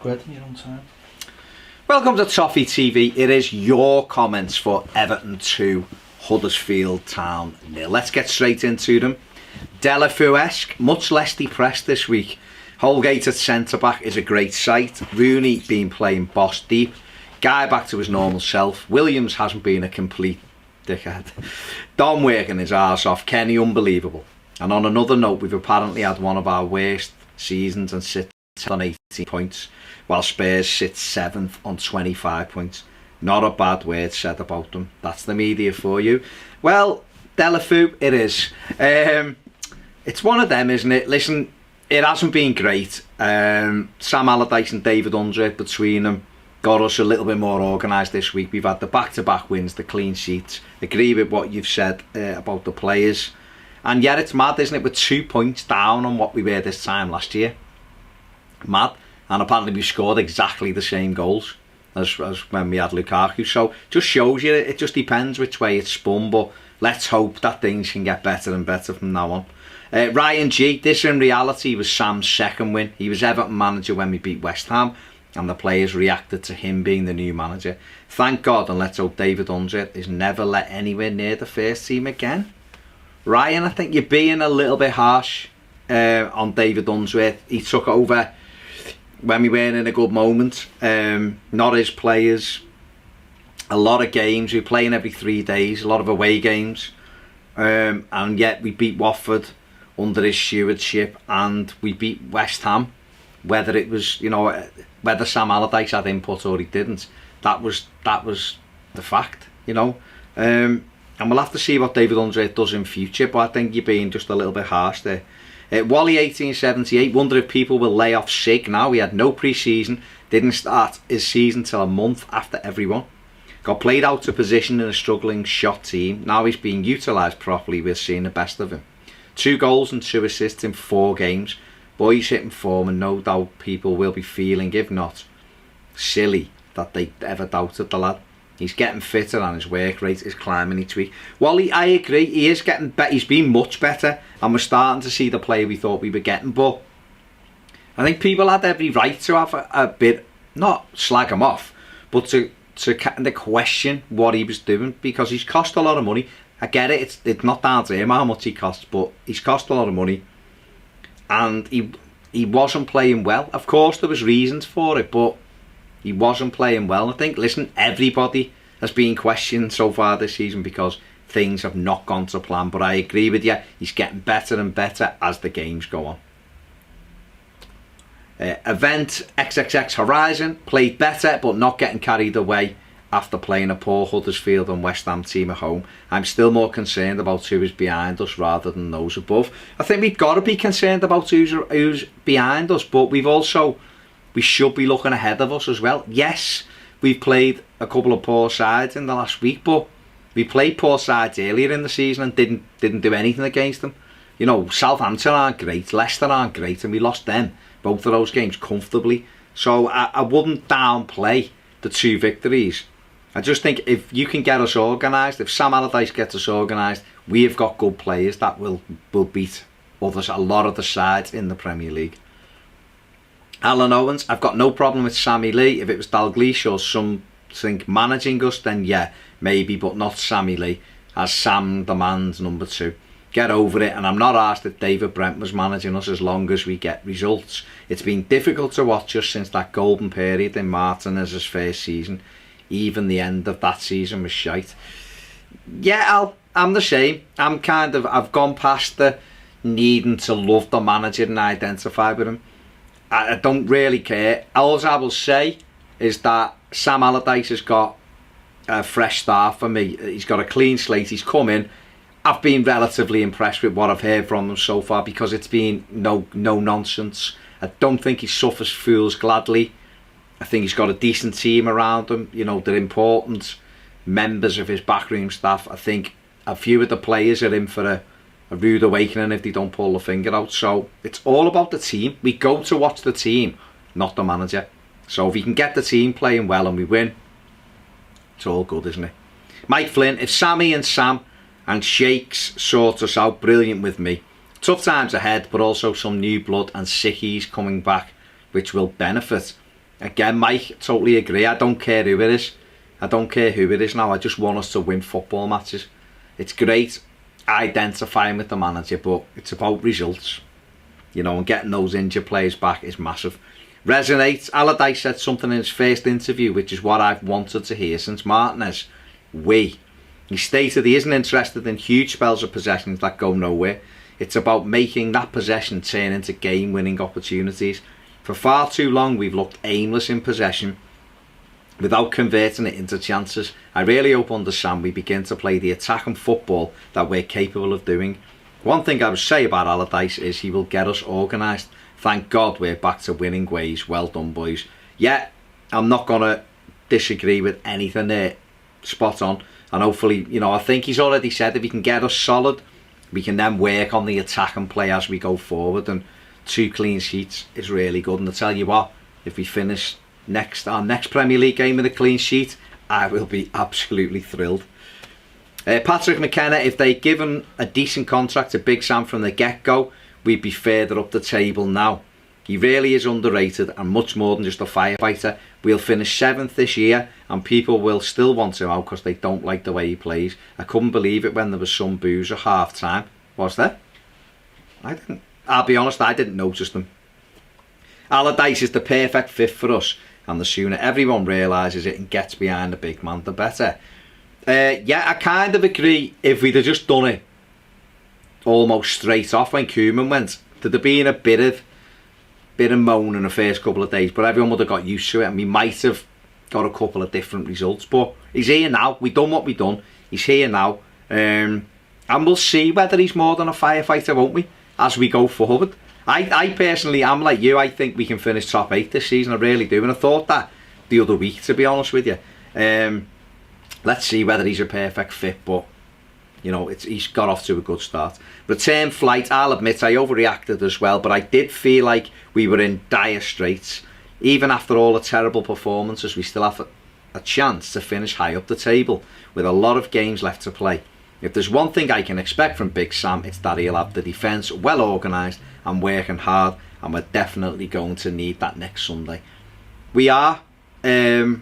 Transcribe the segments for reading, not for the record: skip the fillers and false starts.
quid in your own time. Welcome to Toffee TV. It is your comments for Everton 2, Huddersfield Town 0. Let's get straight into them. Deulofeu-esque, much less depressed this week. Holgate at centre-back is a great sight. Rooney been playing boss deep. Guy back to his normal self. Williams hasn't been a complete dickhead. Don working his arse off. Kenny unbelievable. And on another note, we've apparently had one of our worst seasons and sit on 18 points, while Spurs sit 7th on 25 points. Not a bad word said about them. That's the media for you. Well, Deulofeu, it is. It's one of them, isn't it? Listen, it hasn't been great. Sam Allardyce and David Unsworth between them got us a little bit more organised this week. We've had the back-to-back wins, the clean sheets. Agree with what you've said about the players. And yet it's mad, isn't it? We're 2 points down on what we were this time last year. Mad. And apparently we scored exactly the same goals as when we had Lukaku. So just shows you, it just depends which way it's spun. But let's hope that things can get better and better from now on. Ryan G, this in reality was Sam's second win. He was Everton manager when we beat West Ham, and the players reacted to him being the new manager. Thank God, and let's hope David Unsworth is never let anywhere near the first team again. Ryan, I think you're being a little bit harsh on David Unsworth. He took over when we weren't in a good moment. Not his players. A lot of games. We're playing every 3 days. A lot of away games. And yet we beat Watford under his stewardship, and we beat West Ham. Whether it was, whether Sam Allardyce had input or he didn't, that was the fact, And we'll have to see what David Unsworth does in future, but I think you're being just a little bit harsh there. Wally 1878, wonder if people will lay off sick now. He had no pre-season, didn't start his season till a month after everyone. Got played out of position in a struggling shot team. Now he's being utilised properly, we're seeing the best of him. 2 goals and 2 assists in 4 games. Boy's hitting form, and no doubt people will be feeling, if not silly, that they ever doubted the lad. He's getting fitter and his work rate is climbing each week. Wally, I agree, he is getting better. He's been much better, and we're starting to see the player we thought we were getting. But I think people had every right to have a bit, not slag him off, but to kind of question what he was doing, because he's cost a lot of money. I get it, it's not down to him how much he costs, but he's cost a lot of money, and he wasn't playing well. Of course there was reasons for it, but he wasn't playing well. I think, listen, everybody has been questioned so far this season because things have not gone to plan, but I agree with you, he's getting better and better as the games go on. Event XXX Horizon, played better but not getting carried away after playing a poor Huddersfield and West Ham team at home. I'm still more concerned about who is behind us rather than those above. I think we've got to be concerned about who's behind us, but we should be looking ahead of us as well. Yes, we've played a couple of poor sides in the last week, but we played poor sides earlier in the season and didn't do anything against them. Southampton aren't great, Leicester aren't great, and we lost them, both of those games, comfortably. So I wouldn't downplay the 2 victories. I just think if you can get us organised, if Sam Allardyce gets us organised, we have got good players that will beat others, a lot of the sides in the Premier League. Alan Owens, I've got no problem with Sammy Lee. If it was Dalglish or something managing us, then yeah, maybe, but not Sammy Lee, as Sam demands number 2. Get over it, and I'm not asked if David Brent was managing us as long as we get results. It's been difficult to watch us since that golden period in Martinez's first season. Even the end of that season was shite. Yeah, I'm the same. I've gone past the needing to love the manager and identify with him. I don't really care. All I will say is that Sam Allardyce has got a fresh start for me. He's got a clean slate. He's come in. I've been relatively impressed with what I've heard from him so far, because it's been no nonsense. I don't think he suffers fools gladly. I think he's got a decent team around him. They're important members of his backroom staff. I think a few of the players are in for a rude awakening if they don't pull the finger out. So it's all about the team. We go to watch the team, not the manager. So if we can get the team playing well and we win, it's all good, isn't it? Mike Flynn, if Sammy and Sam and Shakes sort us out, brilliant with me. Tough times ahead, but also some new blood and sickies coming back, which will benefit. Again, Mike, totally agree. I don't care who it is. I don't care who it is now. I just want us to win football matches. It's great identifying with the manager, but it's about results. You know, and getting those injured players back is massive. Resonates. Allardyce said something in his first interview, which is what I've wanted to hear since Martinez. He stated he isn't interested in huge spells of possessions that go nowhere. It's about making that possession turn into game-winning opportunities. For far too long, we've looked aimless in possession without converting it into chances. I really hope understand we begin to play the attacking football that we're capable of doing. One thing I would say about Allardyce is he will get us organised. Thank God we're back to winning ways. Well done, boys. Yeah, I'm not going to disagree with anything there. Spot on. And hopefully, you know, I think he's already said if he can get us solid, we can then work on the attack and play as we go forward. And 2 clean sheets is really good. And I tell you what, if we finish our next Premier League game with a clean sheet, I will be absolutely thrilled. Patrick McKenna, if they'd given a decent contract to Big Sam from the get-go, we'd be further up the table now. He really is underrated and much more than just a firefighter. We'll finish 7th this year and people will still want him out because they don't like the way he plays. I couldn't believe it when there was some boos at half time. Was there? I'll be honest, I didn't notice them. Allardyce is the perfect fit for us, and the sooner everyone realises it and gets behind the big man, the better. Yeah, I kind of agree. If we'd have just done it almost straight off when Koeman went, there'd have been a bit of moan in the first couple of days, but everyone would have got used to it and we might have got a couple of different results. But he's here now. We've done what we've done. He's here now. And we'll see whether he's more than a firefighter, won't we, as we go forward. I personally am like you. I think we can finish top 8 this season. I really do. And I thought that the other week, to be honest with you. Let's see whether he's a perfect fit, but you know, he's got off to a good start. Return flight, I'll admit I overreacted as well, but I did feel like we were in dire straits. Even after all the terrible performances, we still have a chance to finish high up the table with a lot of games left to play. If there's one thing I can expect from Big Sam, it's that he'll have the defence well organised and working hard, and we're definitely going to need that next Sunday. We are, and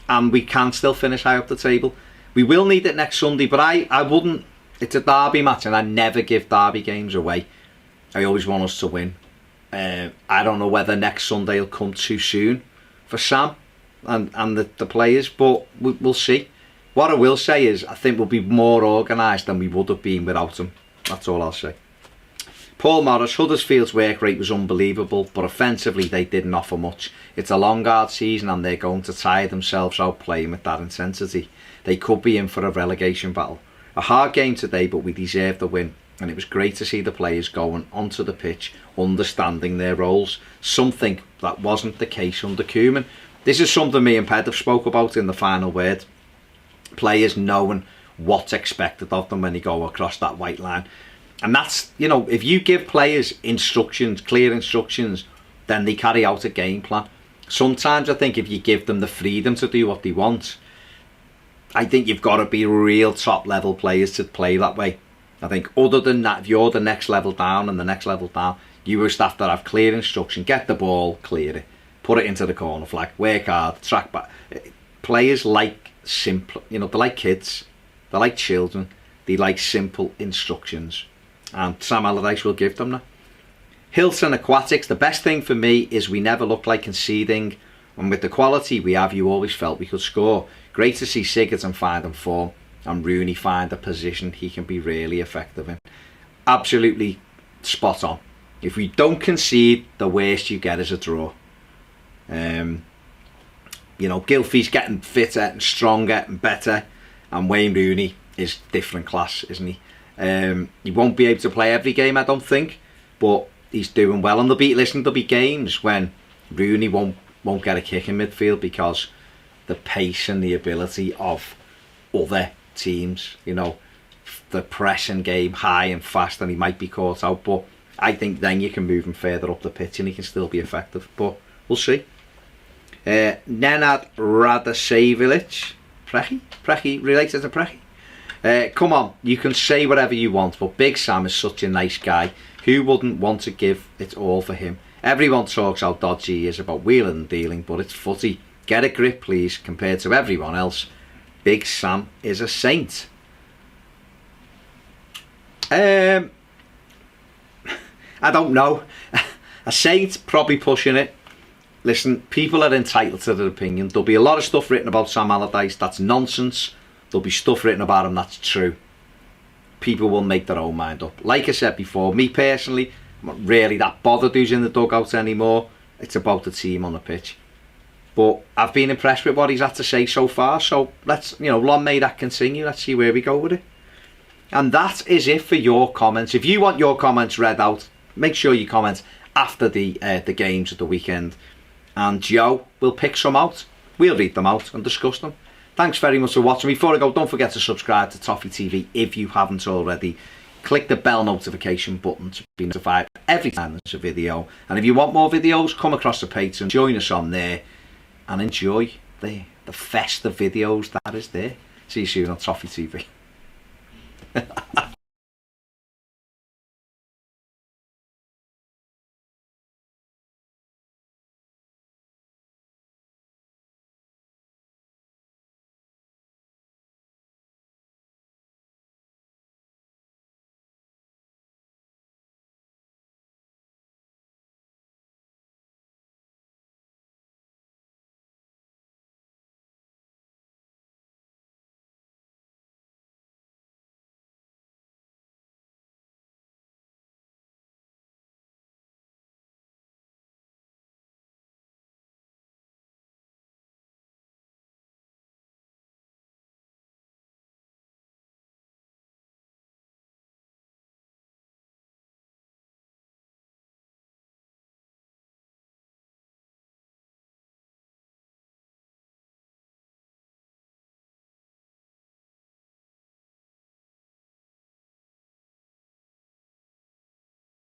we can still finish high up the table. We will need it next Sunday, but I wouldn't. It's a derby match and I never give derby games away. I always want us to win. I don't know whether next Sunday will come too soon for Sam and the players, but we'll see. What I will say is I think we'll be more organised than we would have been without him. That's all I'll say. Paul Morris, Huddersfield's work rate was unbelievable, but offensively they didn't offer much. It's a long hard season and they're going to tire themselves out playing with that intensity. They could be in for a relegation battle. A hard game today, but we deserved the win, and it was great to see the players going onto the pitch understanding their roles, something that wasn't the case under Koeman. This is something me and Ped have spoke about in the final word. Players knowing what's expected of them when they go across that white line. And that's, you know, if you give players instructions, clear instructions, then they carry out a game plan. Sometimes I think if you give them the freedom to do what they want, I think you've got to be real top level players to play that way. I think other than that, if you're the next level down and the next level down, you just have to have clear instruction, get the ball, clear it, put it into the corner flag, work hard, track back. Players like simple, you know, they're like kids, they're like children, they like simple instructions. And Sam Allardyce will give them that. Hilton Aquatics, the best thing for me is we never look like conceding, and with the quality we have, you always felt we could score. Great to see Sigurdsson finding form and Rooney find a position he can be really effective in. Absolutely spot on. If we don't concede, the worst you get is a draw. You know, Gylfi's getting fitter and stronger and better, and Wayne Rooney is different class, isn't he? He won't be able to play every game, I don't think, but he's doing well. And there'll be games when Rooney won't get a kick in midfield because the pace and the ability of other teams, you know, the pressing game high and fast, and he might be caught out. But I think then you can move him further up the pitch and he can still be effective. But we'll see. Nenad Radosavljevic, Preki, related to Preki. Come on, you can say whatever you want, but Big Sam is such a nice guy. Who wouldn't want to give it all for him? Everyone talks how dodgy he is about wheeling and dealing, but it's footy. Get a grip, please. Compared to everyone else, Big Sam is a saint. I don't know. A saint, probably pushing it. Listen, people are entitled to their opinion. There'll be a lot of stuff written about Sam Allardyce that's nonsense. There'll be stuff written about him that's true. People will make their own mind up. Like I said before, me personally, I'm not really that bothered who's in the dugout anymore. It's about the team on the pitch. But I've been impressed with what he's had to say so far. So let's, long may that continue. Let's see where we go with it. And that is it for your comments. If you want your comments read out, make sure you comment after the games of the weekend. And Joe will pick some out. We'll read them out and discuss them. Thanks very much for watching. Before I go, don't forget to subscribe to Toffee TV if you haven't already. Click the bell notification button to be notified every time there's a video. And if you want more videos, come across the Patreon, join us on there, and enjoy the festive videos that is there. See you soon on Toffee TV.